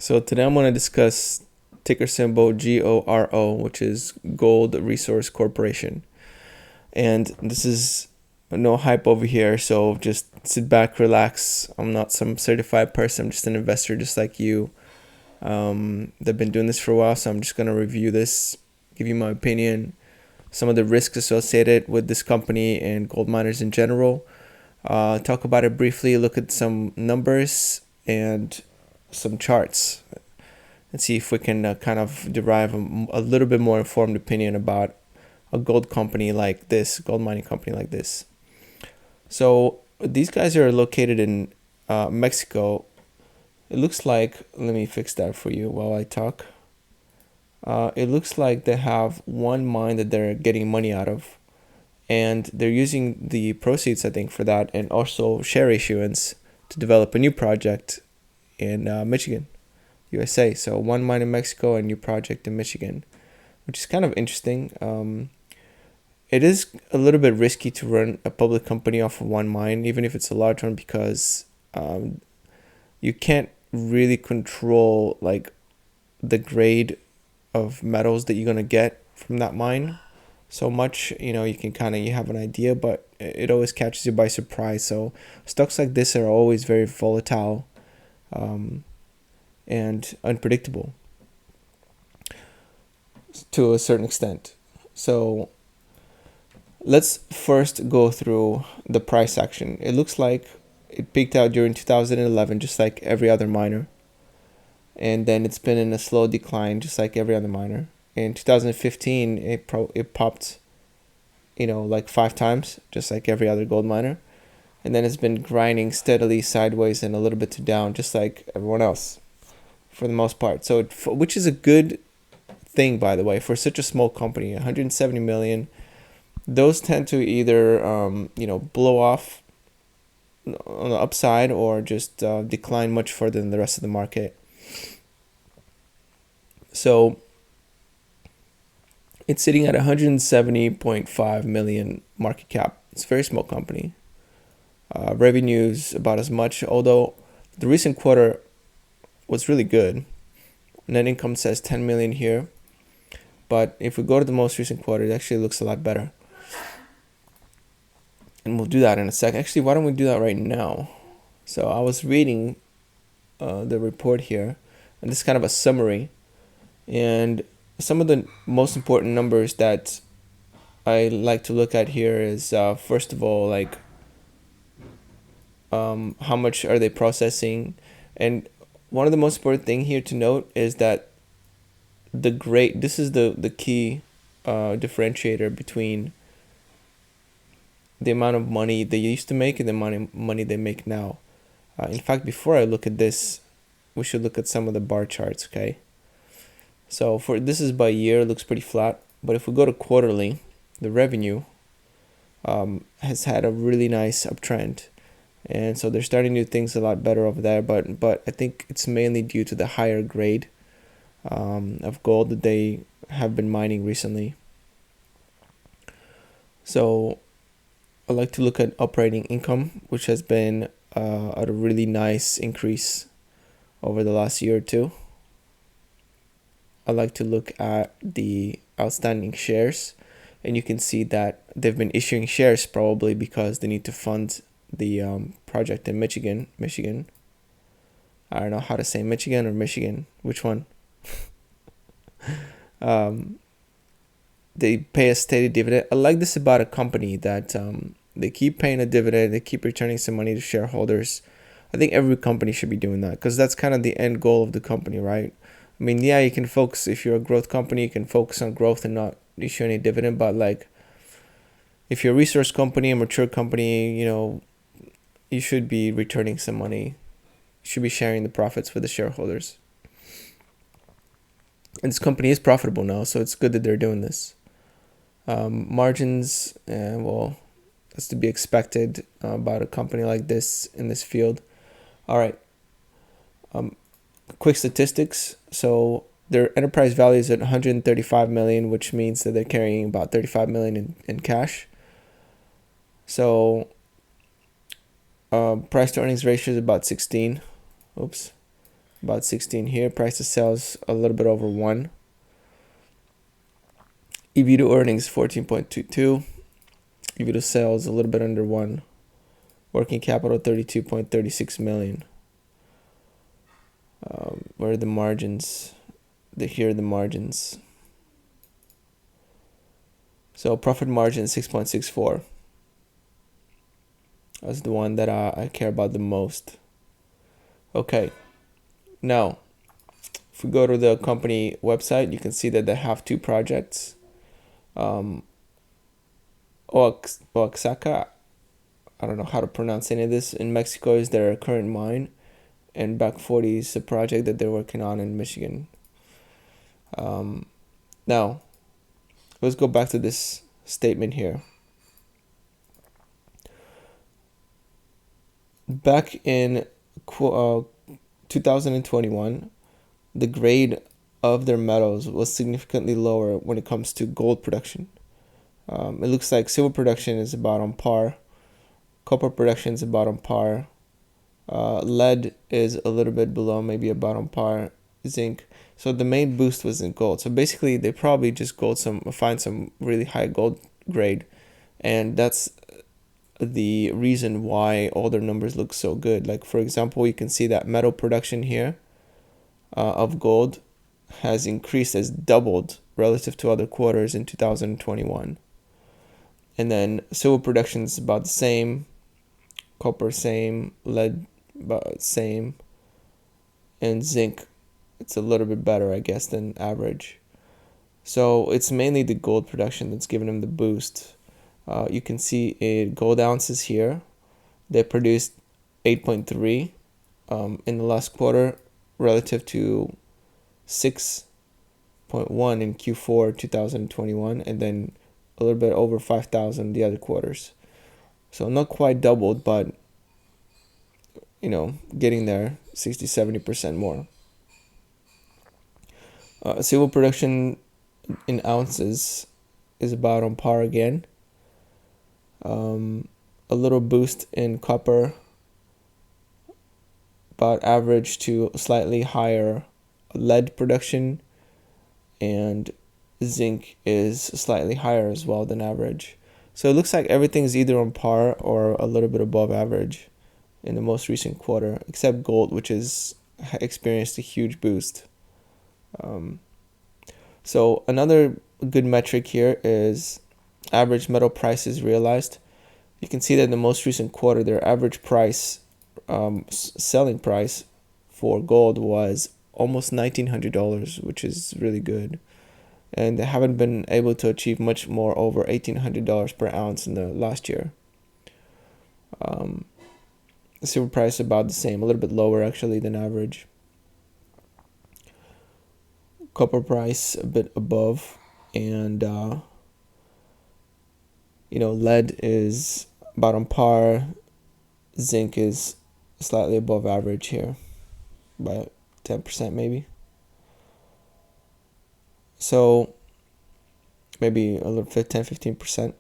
So today I'm going to discuss ticker symbol GORO, which is Gold Resource Corporation. And this is no hype over here, so just sit back, relax. I'm not some certified person, I'm just an investor just like you. They've been doing this for a while, so I'm just going to review this, give you my opinion, some of the risks associated with this company and gold miners in general. Talk about it briefly, look at some numbers and some charts and see if we can kind of derive a little bit more informed opinion about a gold company like this, gold mining company like this. So these guys are located in Mexico. It looks like, let me fix that for you while I talk. It looks like they have one mine that they're getting money out of, and they're using the proceeds, I think, for that, and also share issuance to develop a new project in Michigan, USA. So one mine in Mexico and new project in Michigan, which is kind of interesting. It is a little bit risky to run a public company off of one mine, even if it's a large one, because you can't really control like the grade of metals that you're gonna get from that mine so much. You can you have an idea, but it always catches you by surprise. So stocks like this are always very volatile and unpredictable to a certain extent. So let's first go through the price action. It looks like it peaked out during 2011, just like every other miner. And then it's been in a slow decline, just like every other miner. In 2015, it popped, like 5 times, just like every other gold miner. And then it's been grinding steadily sideways and a little bit to down, just like everyone else, for the most part. So, which is a good thing, by the way, for such a small company, 170 million. Those tend to either, blow off on the upside or just decline much further than the rest of the market. So it's sitting at 170.5 million market cap. It's a very small company. Revenues about as much, although the recent quarter was really good. Net income says 10 million here. But if we go to the most recent quarter, it actually looks a lot better. And we'll do that in a sec. Actually, why don't we do that right now? So I was reading the report here, and this is kind of a summary. And some of the most important numbers that I like to look at here is, first of all, like how much are they processing? And one of the most important thing here to note is that this is the key differentiator between the amount of money they used to make and the amount of money they make now. In fact, before I look at this, we should look at some of the bar charts, okay? So this is by year, it looks pretty flat. But if we go to quarterly, the revenue has had a really nice uptrend. And so they're starting to do things a lot better over there. But I think it's mainly due to the higher grade of gold that they have been mining recently. So I like to look at operating income, which has been at a really nice increase over the last year or two. I like to look at the outstanding shares, and you can see that they've been issuing shares probably because they need to fund the project in Michigan. I don't know how to say Michigan or Michigan. Which one? They pay a steady dividend. I like this about a company that they keep paying a dividend. They keep returning some money to shareholders. I think every company should be doing that because that's kind of the end goal of the company, right? I mean, yeah, you can focus, if you're a growth company, you can focus on growth and not issue any dividend. But like, if you're a resource company, a mature company, you should be returning some money. You should be sharing the profits with the shareholders. And this company is profitable now, so it's good that they're doing this. Margins, well, that's to be expected about a company like this in this field. All right. Quick statistics. So their enterprise value is at 135 million, which means that they're carrying about 35 million in cash. So price to earnings ratio is about 16. about 16 here. Price to sales a little bit over 1. EV to earnings 14.22. EV to sales a little bit under 1. Working capital 32.36 million. Where are the margins? Here are the margins. So profit margin 6.64. That's the one that I care about the most. Okay. Now, if we go to the company website, you can see that they have 2 projects. Oaxaca, I don't know how to pronounce any of this. In Mexico is their current mine, and Back 40 is a project that they're working on in Michigan. Now, let's go back to this statement here. Back in 2021, the grade of their metals was significantly lower when it comes to gold production. It looks like silver production is about on par. Copper production is about on par. Lead is a little bit below, maybe about on par. Zinc. So the main boost was in gold. So basically, they probably just find some really high gold grade, and that's the reason why all their numbers look so good. Like, for example, you can see that metal production here of gold has increased, has doubled relative to other quarters in 2021. And then silver production is about the same, copper same, lead about same, and zinc, it's a little bit better, I guess, than average. So it's mainly the gold production that's giving them the boost. You can see gold ounces here. They produced 8.3 in the last quarter relative to 6.1 in Q4 2021, and then a little bit over 5,000 the other quarters. So not quite doubled, but getting there, 60-70% more. Silver production in ounces is about on par again. A little boost in copper, about average to slightly higher lead production, and zinc is slightly higher as well than average. So it looks like everything's either on par or a little bit above average in the most recent quarter, except gold, which has experienced a huge boost. So another good metric here is average metal prices realized. You can see that in the most recent quarter, their average price, selling price for gold was almost $1,900, which is really good. And they haven't been able to achieve much more over $1,800 per ounce in the last year. The silver price about the same, a little bit lower actually than average. Copper price a bit above, and lead is about on par. Zinc is slightly above average here by 10% maybe. So maybe a little 10-15%.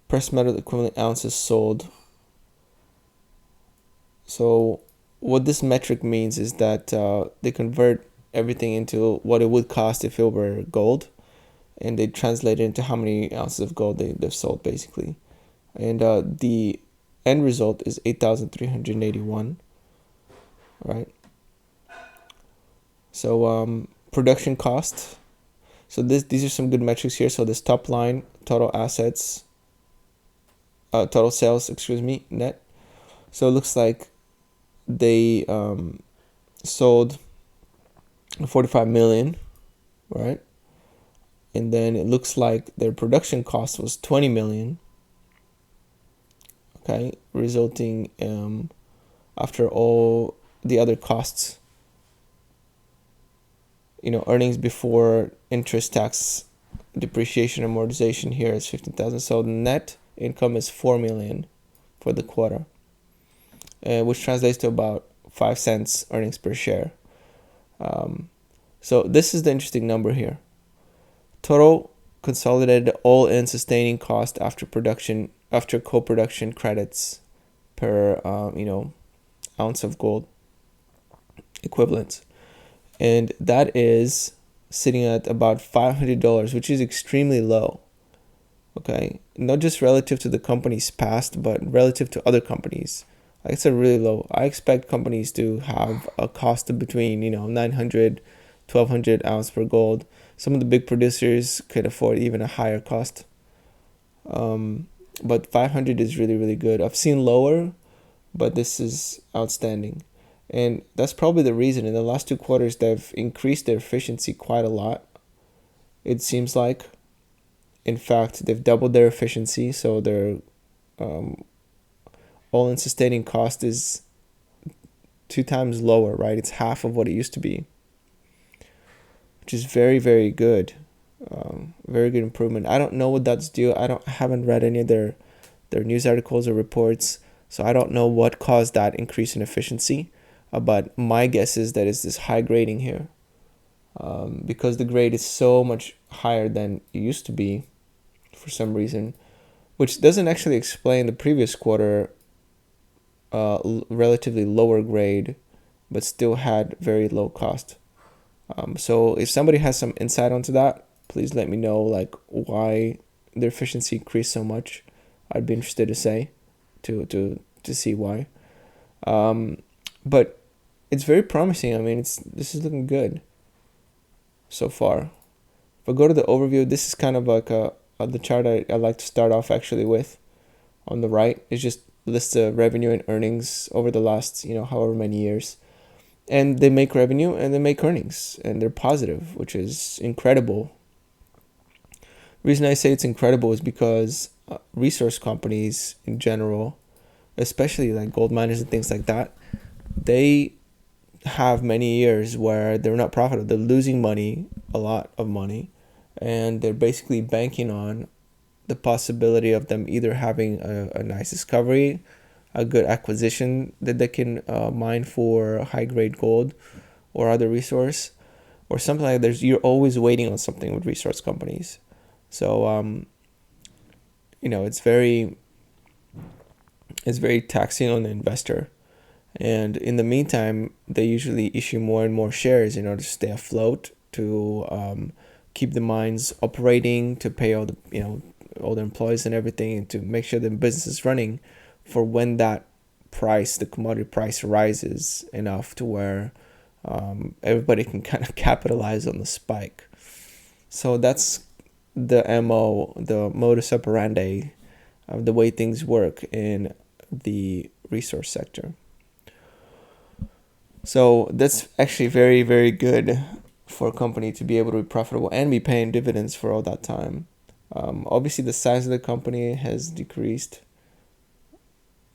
Precious metal equivalent ounces sold. So what this metric means is that they convert everything into what it would cost if it were gold, and they translate it into how many ounces of gold they've sold basically. And the end result is 8,381, right? So production cost. So these are some good metrics here. So this top line, total assets, total sales, net. So it looks like they sold 45 million, right? And then it looks like their production cost was 20 million. Okay, resulting after all the other costs, earnings before interest, tax, depreciation, amortization here is 15,000. So the net income is 4 million for the quarter, which translates to about 5 cents earnings per share. So this is the interesting number here. Total consolidated all-in sustaining cost after co-production credits per ounce of gold equivalent. And that is sitting at about $500, which is extremely low. Okay, not just relative to the company's past, but relative to other companies. Like, it's a really low. I expect companies to have a cost of between 900, 1200 ounce per gold. Some of the big producers could afford even a higher cost. But 500 is really, really good. I've seen lower, but this is outstanding. And that's probably the reason. In the last 2 quarters, they've increased their efficiency quite a lot, it seems like. In fact, they've doubled their efficiency, so their all-in sustaining cost is 2 times lower, right? It's half of what it used to be, which is very, very good. Very good improvement. I don't know what that's due. Haven't read any of their news articles or reports, so I don't know what caused that increase in efficiency. But my guess is that it's this high grading here, because the grade is so much higher than it used to be for some reason, which doesn't actually explain the previous quarter relatively lower grade, but still had very low cost. So if somebody has some insight onto that, please let me know, like, why their efficiency increased so much. I'd be interested to see why. But it's very promising. I mean, this is looking good so far. If I go to the overview, this is kind of like the chart I like to start off actually with. On the right, it just lists the revenue and earnings over the last, however many years. And they make revenue and they make earnings, and they're positive, which is incredible. The reason I say it's incredible is because resource companies in general, especially like gold miners and things like that, they have many years where they're not profitable. They're losing money, a lot of money, and they're basically banking on the possibility of them either having a nice discovery, a good acquisition that they can mine for high-grade gold or other resource, or something like that. You're always waiting on something with resource companies. So, it's very taxing on the investor. And in the meantime, they usually issue more and more shares in order to stay afloat, to keep the mines operating, to pay all the employees and everything, and to make sure the business is running for when that price, the commodity price, rises enough to where everybody can kind of capitalize on the spike. So that's the MO, the modus operandi of the way things work in the resource sector. So that's actually very, very good for a company to be able to be profitable and be paying dividends for all that time. Obviously, the size of the company has decreased.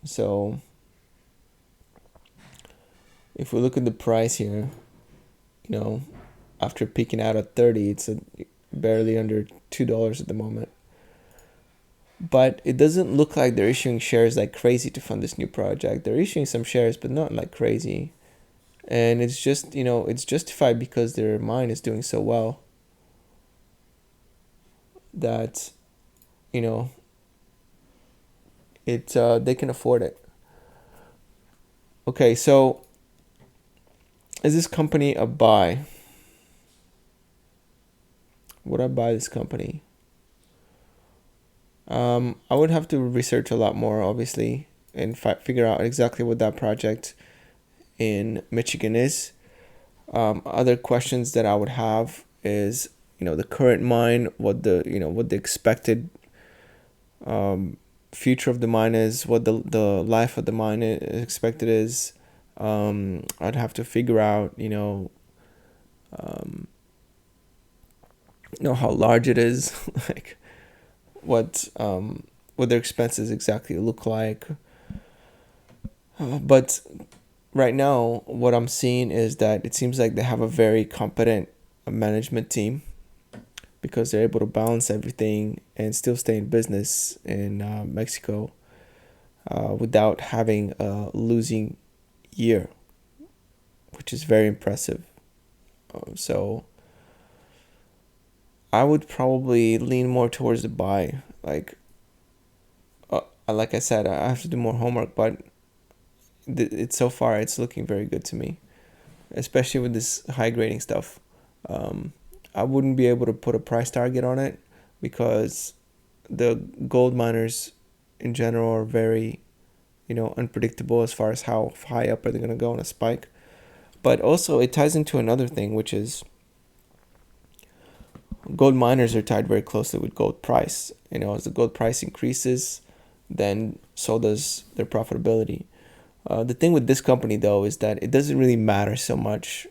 So if we look at the price here, after peaking out at 30, it's barely under $2 at the moment. But it doesn't look like they're issuing shares like crazy to fund this new project. They're issuing some shares, but not like crazy. And it's just, it's justified because their mine is doing so well that, they can afford it. Okay, so is this company a buy? Would I buy this company? I would have to research a lot more, obviously, and figure out exactly what that project in Michigan is. Other questions that I would have is, the current mine, what the expected future of the mine is, what the life of the mine is expected is. I'd have to figure out, how large it is, like what their expenses exactly look like. But right now, what I'm seeing is that it seems like they have a very competent management team, because they're able to balance everything and still stay in business in Mexico without having a losing year, which is very impressive. So I would probably lean more towards the buy. Like I said, I have to do more homework, but it's so far it's looking very good to me, especially with this high grading stuff. I wouldn't be able to put a price target on it because the gold miners in general are very, unpredictable as far as how high up are they going to go on a spike. But also it ties into another thing, which is gold miners are tied very closely with gold price. As the gold price increases, then so does their profitability. The thing with this company, though, is that it doesn't really matter so much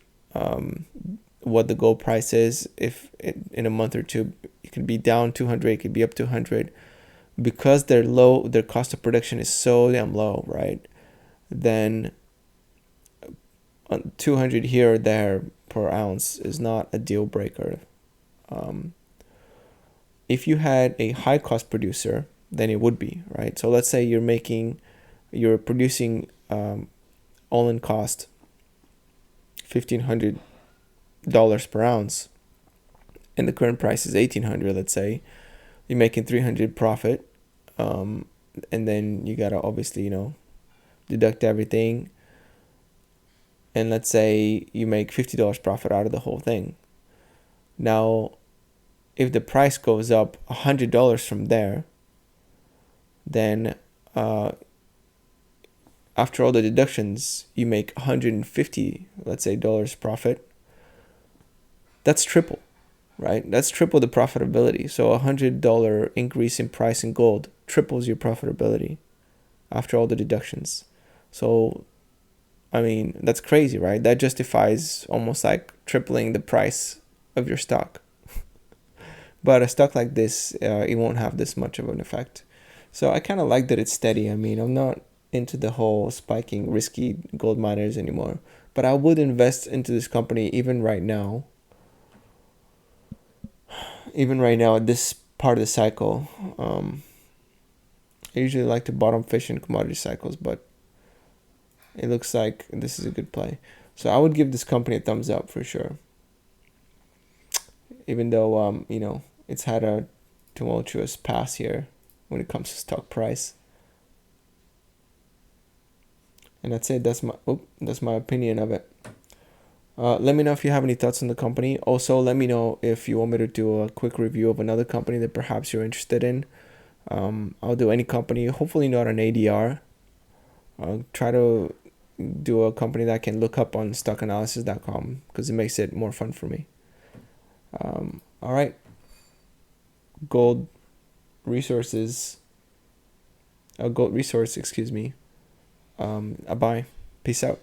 what the gold price is. If in a month or two, it could be down 200, it could be up 200. Because they're low, their cost of production is so damn low, right? Then 200 here or there per ounce is not a deal breaker. If you had a high cost producer, then it would be, right? So let's say you're producing all in cost $1,500 per ounce, and the current price is $1,800. Let's say you're making $300 profit, and then you gotta obviously deduct everything, and let's say you make $50 profit out of the whole thing. Now, if the price goes up $100 from there, then after all the deductions, you make $150, let's say, dollars profit. That's triple, right? That's triple the profitability. So $100 increase in price in gold triples your profitability after all the deductions. So, that's crazy, right? That justifies almost like tripling the price of your stock. But a stock like this, it won't have this much of an effect. So I kind of like that it's steady. I'm not into the whole spiking risky gold miners anymore. But I would invest into this company even right now. Even right now at this part of the cycle. I usually like to bottom fish in commodity cycles, but it looks like this is a good play. So I would give this company a thumbs up for sure. Even though, it's had a tumultuous past here when it comes to stock price. And that's it. That's my opinion of it. Let me know if you have any thoughts on the company. Also, let me know if you want me to do a quick review of another company that perhaps you're interested in. I'll do any company, hopefully not an ADR. I'll try to do a company that I can look up on stockanalysis.com because it makes it more fun for me. All right. Gold Resource, excuse me. Bye. Peace out.